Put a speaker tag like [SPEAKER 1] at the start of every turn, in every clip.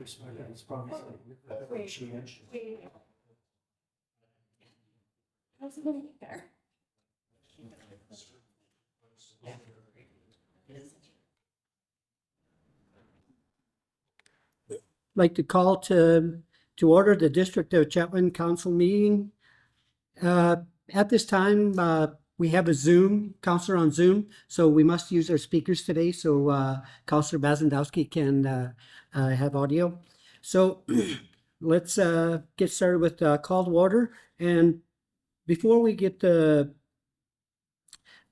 [SPEAKER 1] How's it going there?
[SPEAKER 2] Like to call to order the District of Chetwynd Council meeting. At this time, we have a Zoom, Councillor on Zoom, so we must use our speakers today so Councillor Bazandowski can have audio. So let's get started with call to order. And before we get the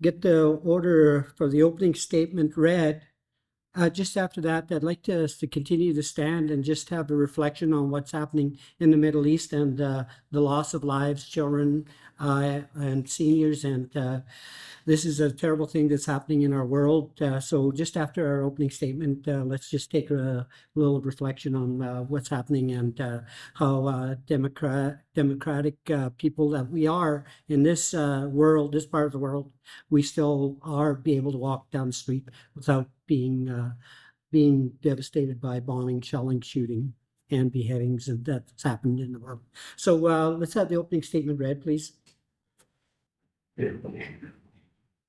[SPEAKER 2] order for the opening statement read, just after that, I'd like us to continue to stand and just have a reflection on what's happening in the Middle East and the loss of lives, children, and seniors. And this is a terrible thing that's happening in our world. So just after our opening statement, let's just take a little reflection on what's happening and how democratic people that we are in this world, this part of the world, we still are be able to walk down the street without being devastated by bombing, shelling, shooting, and beheadings that's happened in the world. So let's have the opening statement read, please.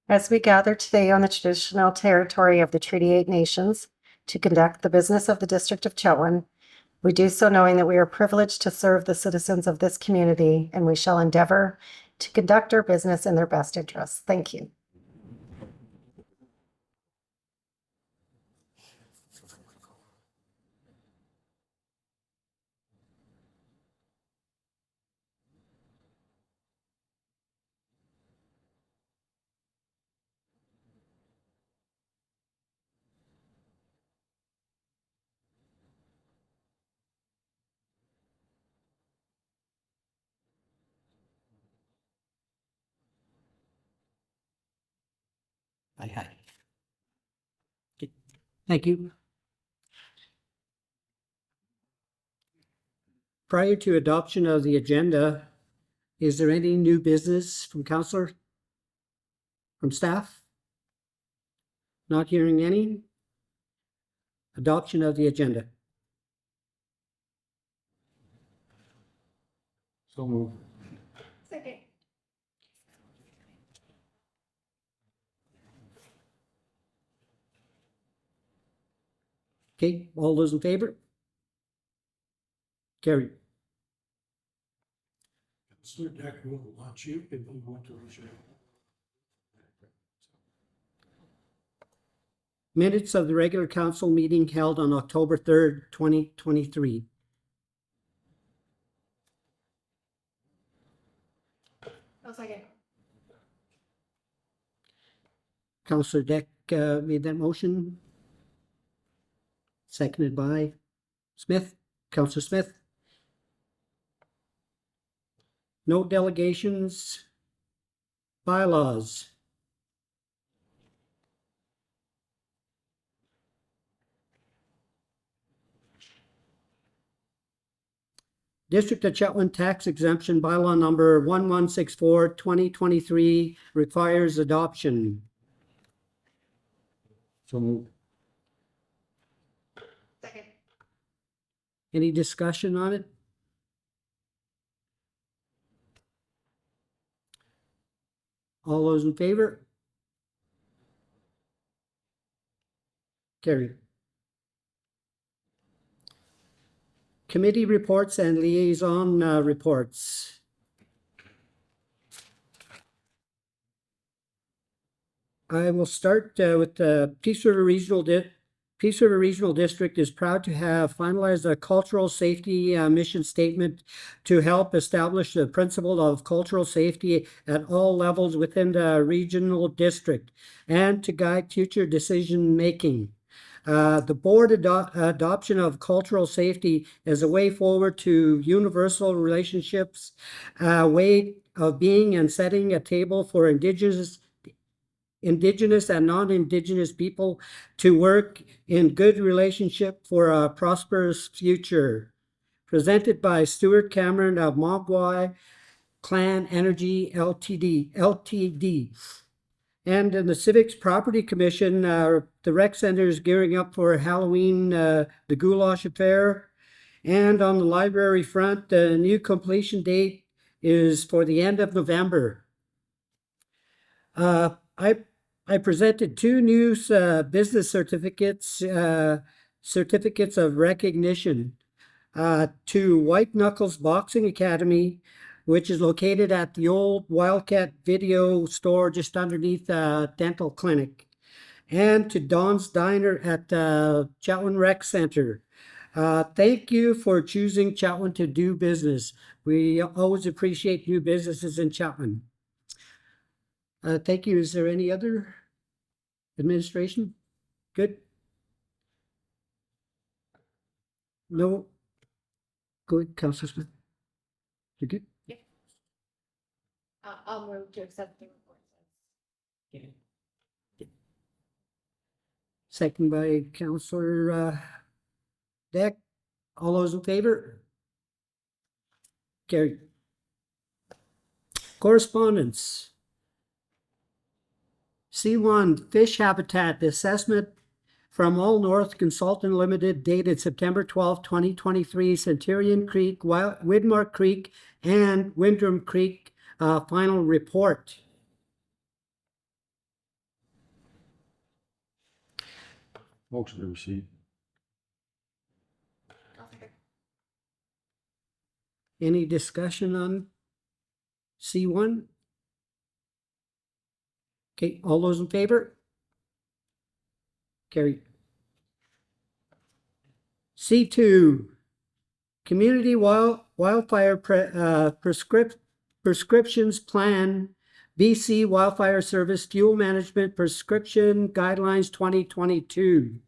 [SPEAKER 3] As we gather today on the traditional territory of the Treaty 8 Nations to conduct the business of the District of Chetwynd, we do so knowing that we are privileged to serve the citizens of this community, and we shall endeavor to conduct our business in their best interests. Thank you.
[SPEAKER 2] Aye. Okay. Thank you. Prior to adoption of the agenda, is there any new business from councillor? From staff? Not hearing any. Adoption of the agenda.
[SPEAKER 4] So move.
[SPEAKER 1] Second.
[SPEAKER 2] Okay, all those in favor? Carried.
[SPEAKER 4] Councillor Deck will launch you if you want to reach out.
[SPEAKER 2] Minutes of the regular council meeting held on October 3rd, 2023.
[SPEAKER 1] Oh, second.
[SPEAKER 2] Councillor Deck made that motion. Seconded by Smith. Councillor Smith. No delegations. Bylaws. District of Chetwynd Tax Exemption Bylaw Number 1164, 2023 requires adoption.
[SPEAKER 4] So move.
[SPEAKER 1] Second.
[SPEAKER 2] Any discussion on it? All those in favor? Carried. Committee reports and liaison reports. I will start with the Peace River Regional District is proud to have finalized a cultural safety mission statement to help establish the principle of cultural safety at all levels within the regional district and to guide future decision making. The board adoption of cultural safety as a way forward to universal relationships, a way of being and setting a table for Indigenous and non-Indigenous people to work in good relationship for a prosperous future. Presented by Stuart Cameron of Mogwai Clan Energy Ltd. And in the Civics Property Commission, the rec center is gearing up for Halloween, the Goulash Affair. And on the library front, the new completion date is for the end of November. I presented two new business certificates of recognition to White Knuckles Boxing Academy, which is located at the old Wildcat Video Store just underneath Dental Clinic, and to Don's Diner at Chetwynd Rec Center. Thank you for choosing Chetwynd to do business. We always appreciate new businesses in Chetwynd. Thank you. Is there any other administration? Good. No. Good, Councilor Smith. You good?
[SPEAKER 1] I'll move to accept the report.
[SPEAKER 2] Second by Councilor Deck. All those in favor? Carried. Correspondence. C1 Fish Habitat Assessment from All North Consultant Limited dated September 12, 2023, Centurion Creek, Widmore Creek, and Windrum Creek final report.
[SPEAKER 4] Motion to receive.
[SPEAKER 2] Any discussion on C1? Okay, all those in favor? Carried. C2, Community Wildfire Prescriptions Plan, BC Wildfire Service Fuel Management Prescription Guidelines 2022.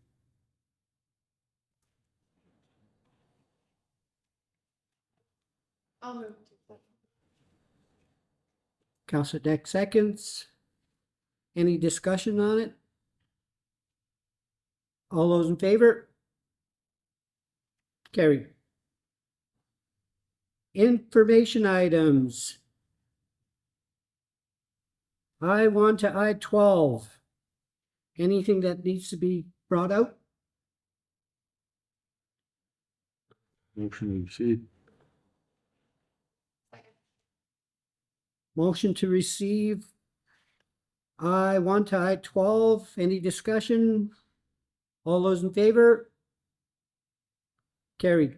[SPEAKER 1] I'll move to accept.
[SPEAKER 2] Councilor Deck seconds. Any discussion on it? All those in favor? Carried. Information items. I1 to I12. Anything that needs to be brought out?
[SPEAKER 4] Motion to receive.
[SPEAKER 2] Motion to receive I1 to I12. Any discussion? All those in favor? Carried.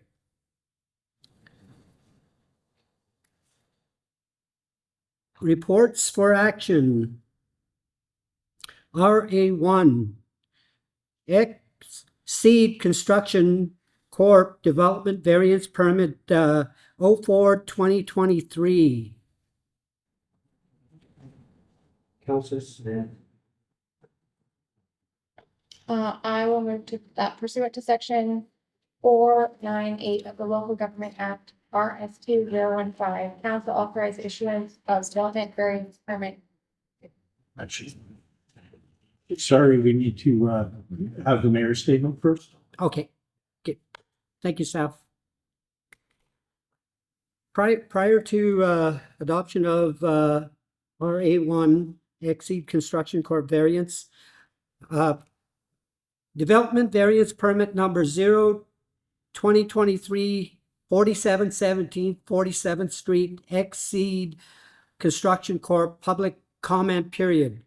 [SPEAKER 2] Reports for action. RA1 Exceed Construction Corp Development Variance Permit 04-2023. Councilor Smith.
[SPEAKER 1] I will move to that pursuant to section 498 of the Local Government Act, RS 2015, council authorized issuance of development variance permit.
[SPEAKER 4] Actually, sorry, we need to have the mayor's statement first.
[SPEAKER 2] Okay. Thank you, Saf. Prior to adoption of RA1 Exceed Construction Corp variance, development variance permit number 0-2023 4717 47th Street Exceed Construction Corp public comment period.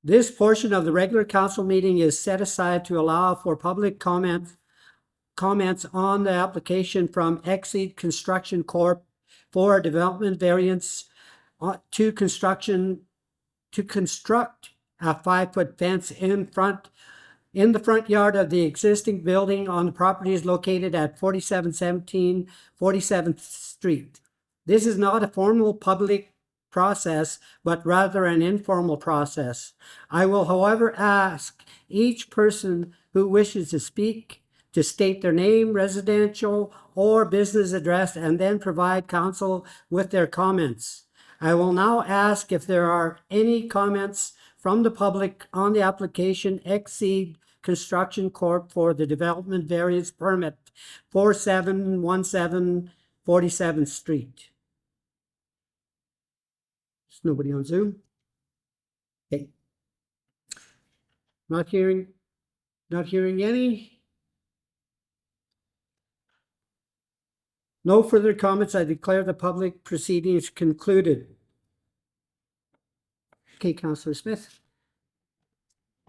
[SPEAKER 2] This portion of the regular council meeting is set aside to allow for public comments on the application from Exceed Construction Corp for a development variance to construct a 5-foot fence in the front yard of the existing building on the properties located at 4717 47th Street. This is not a formal public process, but rather an informal process. I will, however, ask each person who wishes to speak to state their name, residential or business address, and then provide council with their comments. I will now ask if there are any comments from the public on the application Exceed Construction Corp for the development variance permit 4717 47th Street. There's nobody on Zoom. Okay. Not hearing any. No further comments. I declare the public proceedings concluded. Okay, Councillor Smith.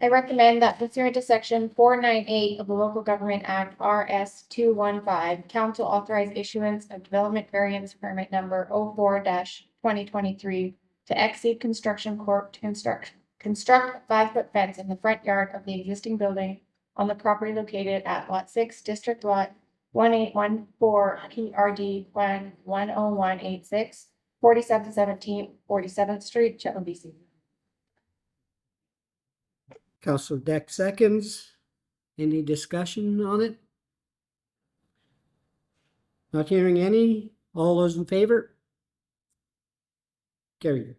[SPEAKER 1] I recommend that pursuant to section 498 of the Local Government Act RS 215, council authorize issuance of development variance permit number 04-2023 to Exceed Construction Corp. to construct a 5-foot fence in the front yard of the existing building on the property located at Lot 6, District Lot 1814, PRD 10186, 4717 47th Street, Chetwynd, BC.
[SPEAKER 2] Councillor Deck seconds. Any discussion on it? Not hearing any. All those in favor? Carried.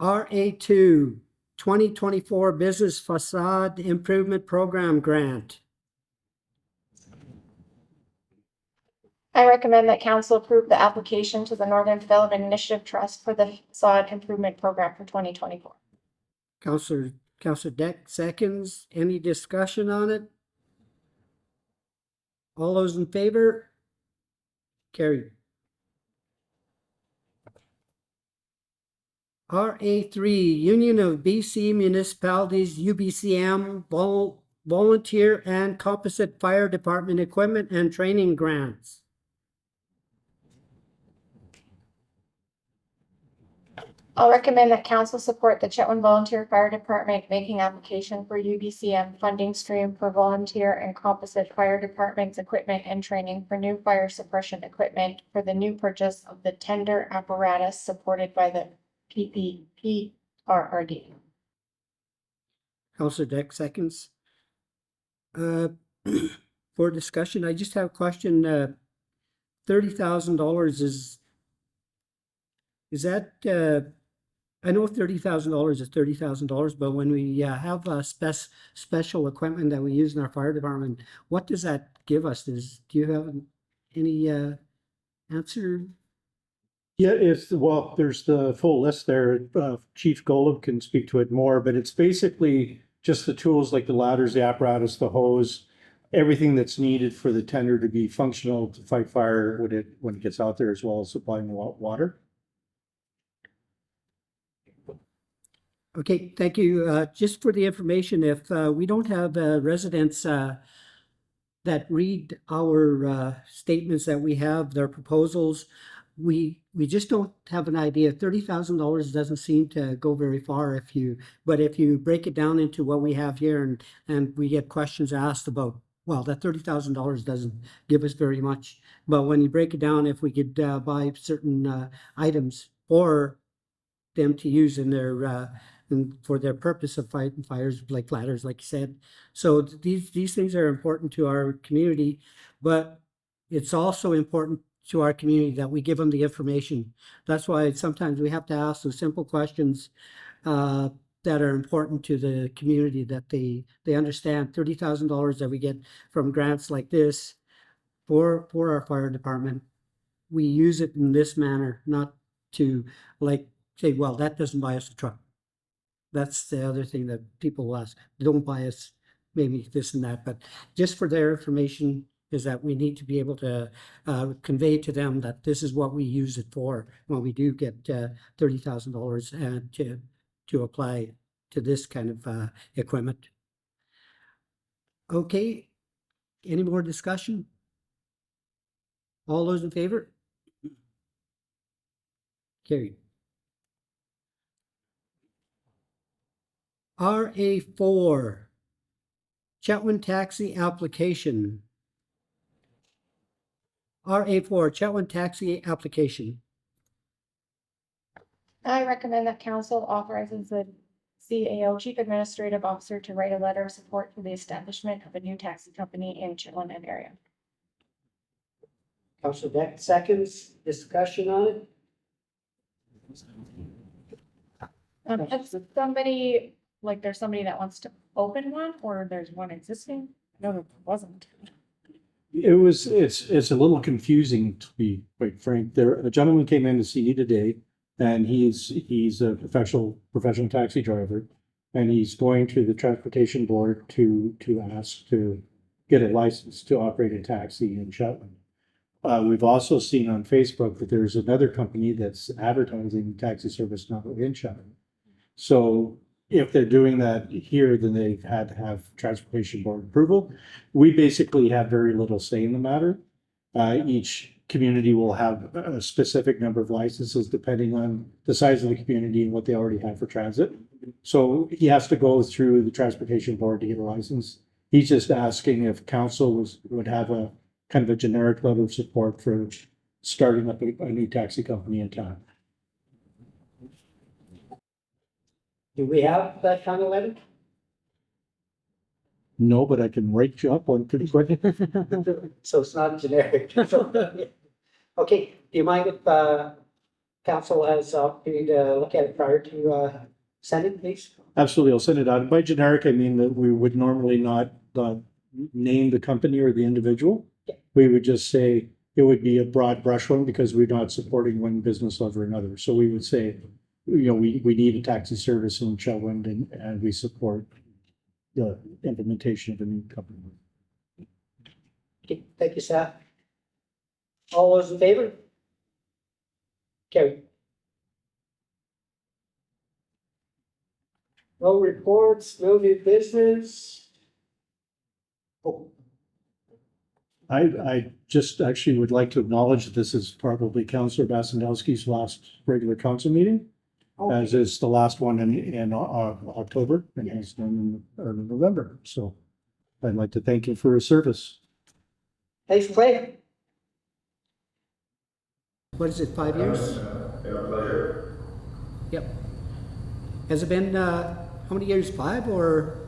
[SPEAKER 2] RA2 2024 Business Facade Improvement Program Grant.
[SPEAKER 1] I recommend that council approve the application to the Northern Development Initiative Trust for the facade improvement program for 2024.
[SPEAKER 2] Councillor Deck seconds. Any discussion on it? All those in favor? Carried. RA3 Union of BC Municipalities UBCM Volunteer and Composite Fire Department Equipment and Training Grants.
[SPEAKER 1] I'll recommend that council support the Chetwynd Volunteer Fire Department making application for UBCM funding stream for volunteer and composite fire departments equipment and training for new fire suppression equipment for the new purchase of the tender apparatus supported by the PPPRRD.
[SPEAKER 2] Councillor Deck seconds. For discussion, I just have a question. $30,000 is that I know $30,000 is $30,000, but when we have special equipment that we use in our fire department, what does that give us? Do you have any answer?
[SPEAKER 4] Yeah, well, there's the full list there. Chief Golub can speak to it more, but it's basically just the tools like the ladders, the apparatus, the hose, everything that's needed for the tender to be functional to fight fire when it gets out there, as well as supplying water.
[SPEAKER 2] Okay, thank you. Just for the information, if we don't have residents that read our statements that we have, their proposals, we just don't have an idea. $30,000 doesn't seem to go very far but if you break it down into what we have here and we get questions asked about, well, that $30,000 doesn't give us very much. But when you break it down, if we could buy certain items for them to use in their for their purpose of fighting fires, like ladders, like you said. So these things are important to our community, but it's also important to our community that we give them the information. That's why sometimes we have to ask those simple questions that are important to the community, that they understand. $30,000 that we get from grants like this for our fire department, we use it in this manner, not to like say, well, that doesn't buy us a truck. That's the other thing that people ask. Don't buy us maybe this and that, but just for their information is that we need to be able to convey to them that this is what we use it for when we do get $30,000 to apply to this kind of equipment. Okay, any more discussion? All those in favor? Carried. RA4 Chetwynd Taxi Application. RA4 Chetwynd Taxi Application.
[SPEAKER 1] I recommend that council authorizes the CAO, Chief Administrative Officer, to write a letter of support for the establishment of a new taxi company in Chetwynd and area.
[SPEAKER 2] Councilor Deck seconds. Discussion on it?
[SPEAKER 1] If somebody, like there's somebody that wants to open one, or there's one existing? No, there wasn't.
[SPEAKER 4] It's a little confusing, to be quite frank. A gentleman came in to see you today, and he's a professional taxi driver, and he's going to the transportation board to ask to get a license to operate a taxi in Chetwynd. We've also seen on Facebook that there's another company that's advertising taxi service now in Chetwynd. So if they're doing that here, then they've had to have transportation board approval. We basically have very little say in the matter. Each community will have a specific number of licenses depending on the size of the community and what they already have for transit. So he has to go through the transportation board to get a license. He's just asking if council would have a kind of a generic level of support for starting up a new taxi company in town.
[SPEAKER 2] Do we have that kind of letter?
[SPEAKER 4] No, but I can write you up one pretty quick.
[SPEAKER 2] So it's not generic. Okay, do you mind if council has opportunity to look at it prior to sending, please?
[SPEAKER 4] Absolutely, I'll send it out. By generic, I mean that we would normally not name the company or the individual.
[SPEAKER 2] Yeah.
[SPEAKER 4] We would just say it would be a broad brush one because we're not supporting one business over another. So we would say, we need a taxi service in Chetwynd and we support the implementation of a new company.
[SPEAKER 2] Okay, thank you, Seth. All those in favor? Carry. No reports, no new business. Oh,
[SPEAKER 4] I just actually would like to acknowledge that this is probably Councillor Basanowski's last regular council meeting, as is the last one in October, and he's done in early November. So I'd like to thank him for his service.
[SPEAKER 2] thanks, Clay.
[SPEAKER 5] What is it, 5 years?
[SPEAKER 6] Pleasure.
[SPEAKER 5] Yep. Has it been, how many years, 5 or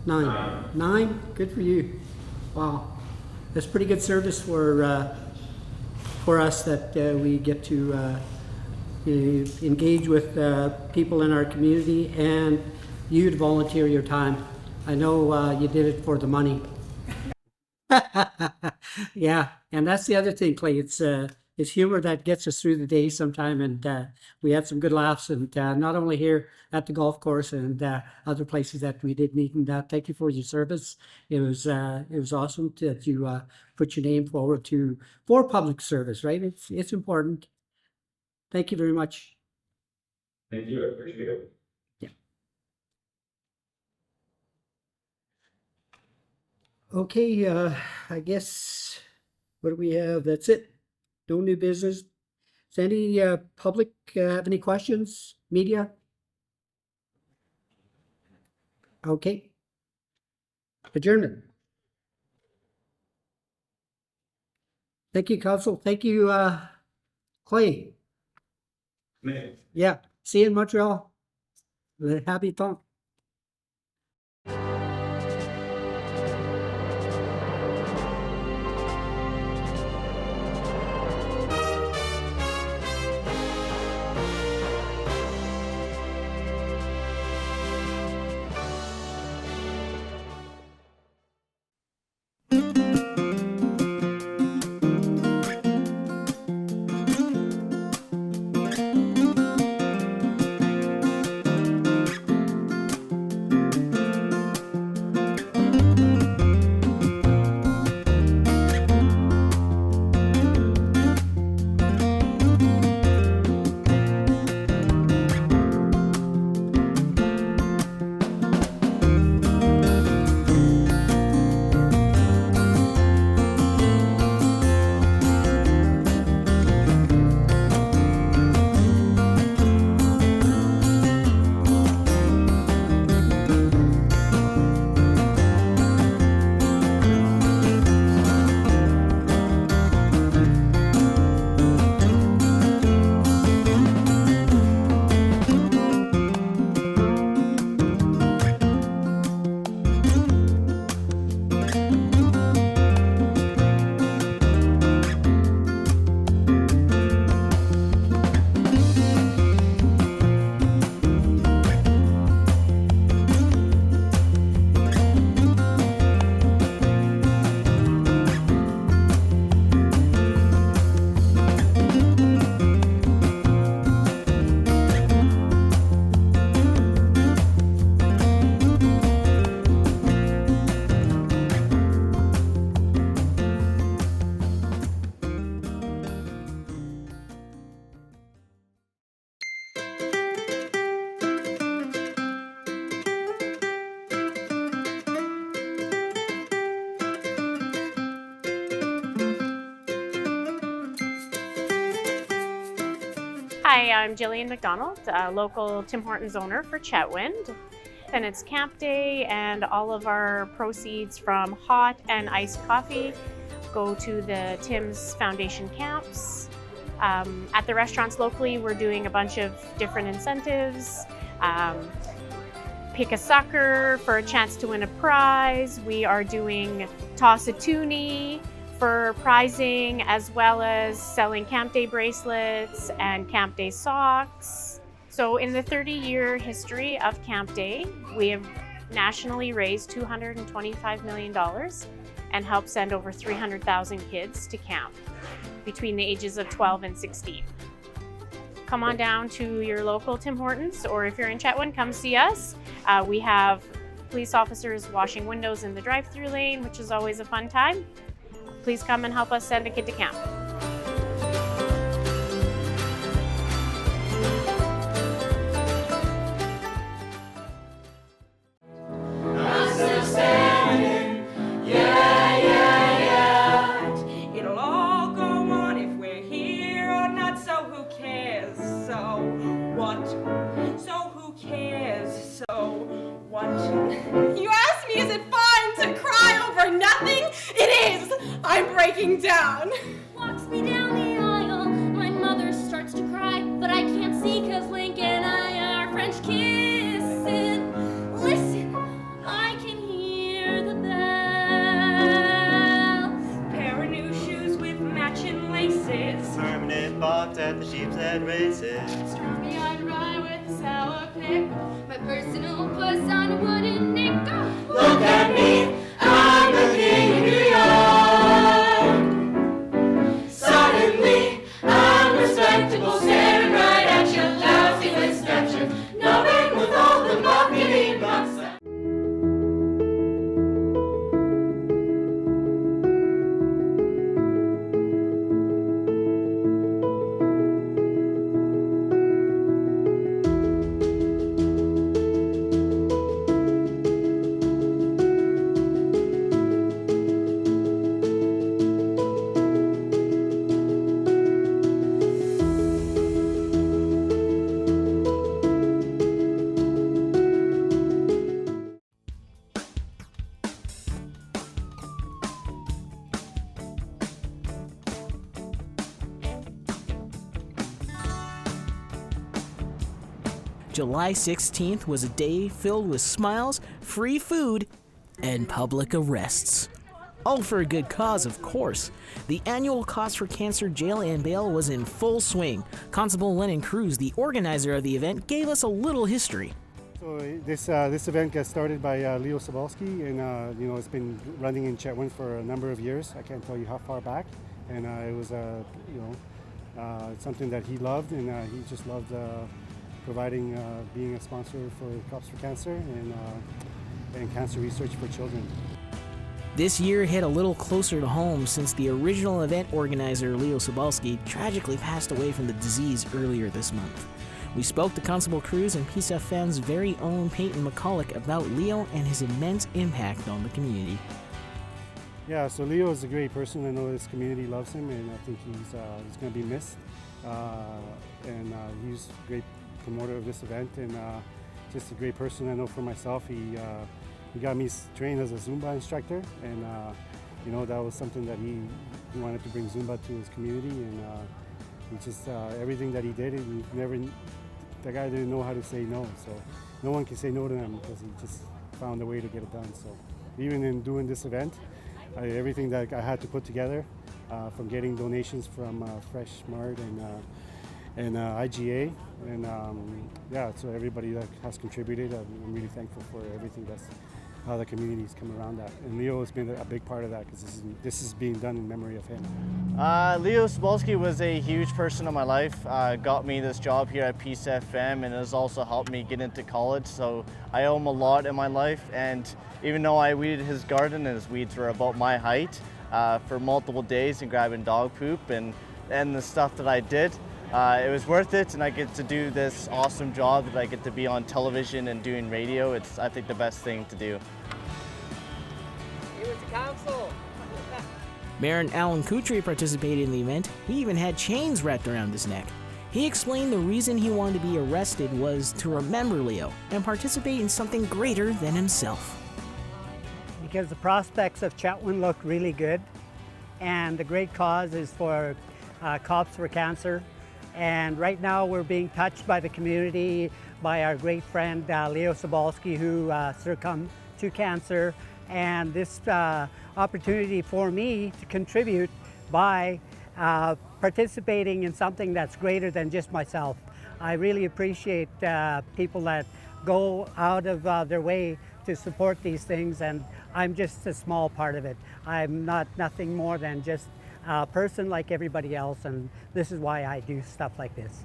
[SPEAKER 5] 9? 9? Good for you. Wow. That's pretty good service for us that we get to engage with people in our community and you to volunteer your time. I know you did it for the money. Yeah, and that's the other thing, Clay. It's humor that gets us through the day sometime, and we had some good laughs, and not only here at the golf course and other places that we did meet. And thank you for your service. It was awesome that you put your name forward for public service. Right? It's important. Thank you very much.
[SPEAKER 6] Thank you, I appreciate it.
[SPEAKER 5] Okay, I guess what do we have? That's it. No new business. Does any public have any questions? Media? Okay. Adjournment. Thank you, Council. Thank you, Clay. Yeah. See you in Montreal. Happy fun.
[SPEAKER 7] Hi, I'm Jillian McDonald, local Tim Hortons owner for Chetwynd. And it's Camp Day, and all of our proceeds from hot and iced coffee go to the Tim's Foundation camps. At the restaurants locally, we're doing a bunch of different incentives. Pick a sucker for a chance to win a prize. We are doing Toss a Toonie for prizing, as well as selling Camp Day bracelets and Camp Day socks. So in the 30-year history of Camp Day, we have nationally raised $225 million and helped send over 300,000 kids to camp between the ages of 12 and 16. Come on down to your local Tim Hortons, or if you're in Chetwynd, come see us. We have police officers washing windows in the drive-through lane, which is always a fun time. Please come and help us send a kid to camp.
[SPEAKER 8] It'll all go on if we're here or not, so who cares? So what? So who cares? So what? You ask me, is it fun to cry over nothing? It is! I'm breaking down.
[SPEAKER 9] Walks me down the aisle, my mother starts to cry, but I can't see 'cause Link and I are French kissing. Listen, I can hear the bells.
[SPEAKER 8] Pair of new shoes with matching laces.
[SPEAKER 10] Permanent box at the Sheep's Head races.
[SPEAKER 9] Strawberry rye with a sour pickle, my personal puss on a wooden nickel.
[SPEAKER 10] Look at me, I'm the king of New York. Suddenly, I'm respectable, staring right at your lousy missteps. No ring with all the marketing box.
[SPEAKER 11] July 16th was a day filled with smiles, free food, and public arrests. All for a good cause, of course. The annual Cause for Cancer jail and bail was in full swing. Constable Lennon Cruz, the organizer of the event, gave us a little history.
[SPEAKER 12] So this event got started by Leo Sobolski, and it's been running in Chetwynd for a number of years. I can't tell you how far back, and it was something that he loved, and he just loved providing, being a sponsor for Cops for Cancer and cancer research for children.
[SPEAKER 11] This year hit a little closer to home since the original event organizer, Leo Sobolski, tragically passed away from the disease earlier this month. We spoke to Constable Cruz and Peace FM's very own Peyton McCulloch about Leo and his immense impact on the community.
[SPEAKER 12] Yeah, so Leo is a great person. I know this community loves him, and I think he's going to be missed. He's a great promoter of this event, and just a great person. I know for myself, he got me trained as a Zumba instructor, and that was something that he wanted to bring Zumba to his community, and he just everything that he did, the guy didn't know how to say no, so no one can say no to him because he just found a way to get it done. So even in doing this event, everything that I had to put together, from getting donations from Fresh Mart and IGA, and so everybody that has contributed, I'm really thankful for everything that's how the community's come around that. And Leo has been a big part of that because this is being done in memory of him.
[SPEAKER 10] Leo Sobolski was a huge person in my life. Got me this job here at Peace FM, and has also helped me get into college. So I owe him a lot in my life. And even though I weeded his garden and his weeds were about my height for multiple days and grabbing dog poop and the stuff that I did, it was worth it, and I get to do this awesome job that I get to be on television and doing radio. It's, I think, the best thing to do.
[SPEAKER 8] He was to council.
[SPEAKER 11] Mayor Alan Coutrie participated in the event. He even had chains wrapped around his neck. He explained the reason he wanted to be arrested was to remember Leo and participate in something greater than himself.
[SPEAKER 2] Because the prospects of Chetwynd look really good, and the great cause is for Cops for Cancer. And right now we're being touched by the community, by our great friend Leo Sobolski, who succumbed to cancer. And this opportunity for me to contribute by participating in something that's greater than just myself. I really appreciate people that go out of their way to support these things, and I'm just a small part of it. I'm nothing more than just a person like everybody else, and this is why I do stuff like this.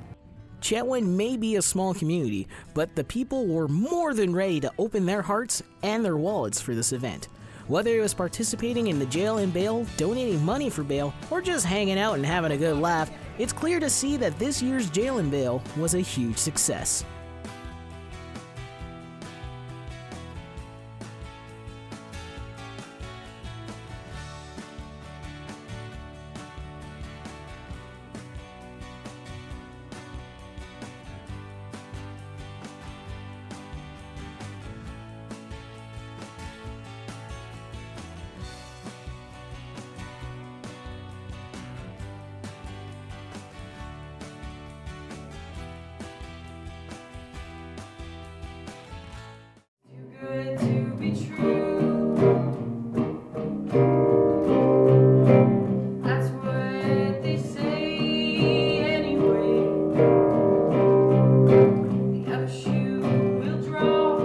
[SPEAKER 11] Chetwynd may be a small community, but the people were more than ready to open their hearts and their wallets for this event. Whether it was participating in the jail and bail, donating money for bail, or just hanging out and having a good laugh, it's clear to see that this year's jail and bail was a huge success.
[SPEAKER 8] Good to be true. That's what they say anyway. The other shoe will drop.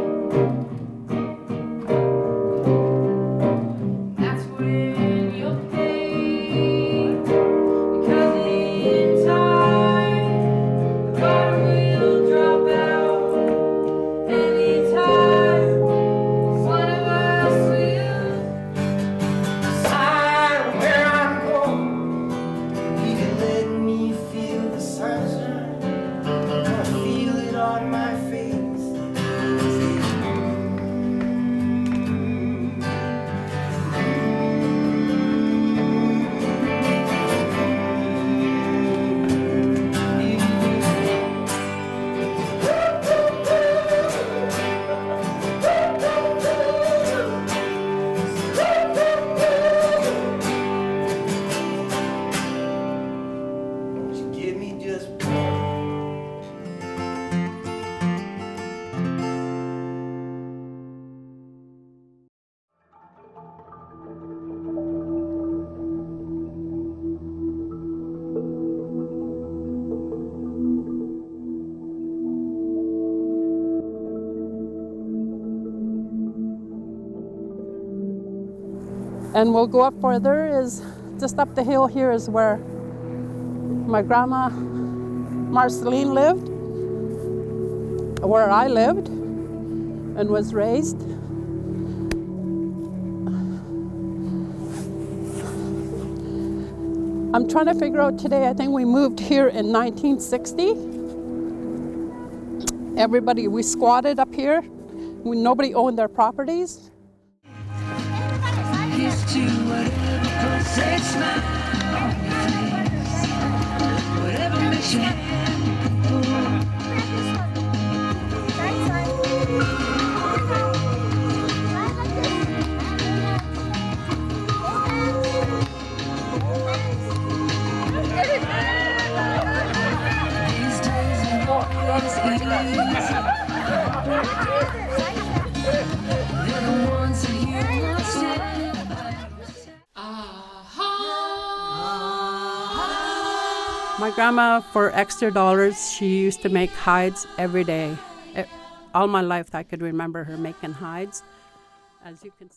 [SPEAKER 8] That's when you'll pay. Because in time, the bottom will drop out. Anytime. One of us will decide where I'm going. You can let me feel the sunshine. I feel it on my face. Give me just
[SPEAKER 13] And we'll go up further. Is just up the hill here is where my grandma Marceline lived, where I lived and was raised. I'm trying to figure out today, I think we moved here in 1960. Everybody, we squatted up here. Nobody owned their properties. My grandma, for extra dollars, she used to make hides every day. All my life I could remember her making hides. As you can see.